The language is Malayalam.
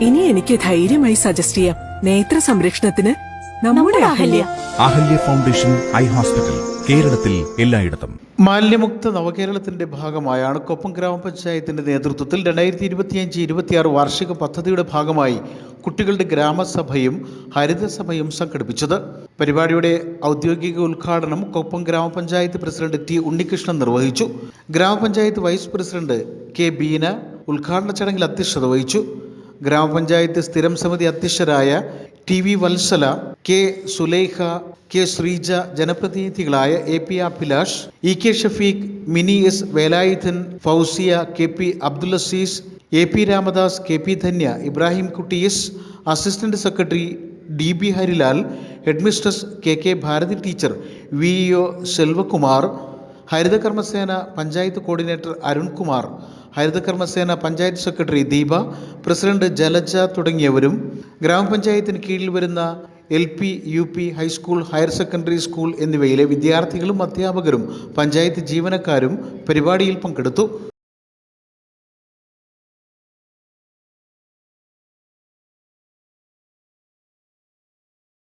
ഇനി എനിക്ക് ധൈര്യമായി സജസ്റ്റ് ചെയ്യാം. നേത്ര സംരക്ഷണത്തിന് നമ്മുടെ Ahalya. Ahalya foundation eye hospital, കേരളത്തിൽ എല്ലായിടത്തും. മാലിന്യമുക്ത നവകേരളത്തിന്റെ ഭാഗമായാണ് കൊപ്പം ഗ്രാമപഞ്ചായത്തിന്റെ നേതൃത്വത്തിൽ 2025-26 വാർഷിക പദ്ധതിയുടെ ഭാഗമായി കുട്ടികളുടെ ഗ്രാമസഭയും ഹരിതസഭയും സംഘടിപ്പിച്ചത്. പരിപാടിയുടെ ഔദ്യോഗിക ഉദ്ഘാടനം കൊപ്പം ഗ്രാമപഞ്ചായത്ത് പ്രസിഡന്റ് ടി ഉണ്ണികൃഷ്ണൻ നിർവഹിച്ചു. ഗ്രാമപഞ്ചായത്ത് വൈസ് പ്രസിഡന്റ് കെ ബീന ഉദ്ഘാടന ചടങ്ങിൽ അധ്യക്ഷത വഹിച്ചു. ഗ്രാമപഞ്ചായത്ത് സ്ഥിരം സമിതി അധ്യക്ഷരായ T V Valsala, K Sulaikha, K Sreeja, ജനപ്രതിനിധികളായ A P Abhilash, E K Shafeeq, Mini S Velayudhan, Fousiya, K P Abdul Azeez, A P Ramadas, K P Dhanya, Ibrahim Kutty S, assistant secretary D B Harilal, headmistress K K Bharathi teacher, V E O Selvakumar, Harithakarmasena panchayat coordinator Arunkumar, Harithakarmasena panchayat secretary Deepa, president Jalaja തുടങ്ങിയവരും ഗ്രാമപഞ്ചായത്തിന് കീഴിൽ വരുന്ന L P, U P, high school, higher secondary school എന്നിവയിലെ വിദ്യാർത്ഥികളും അധ്യാപകരും പഞ്ചായത്ത് ജീവനക്കാരും പരിപാടിയിൽ പങ്കെടുത്തു.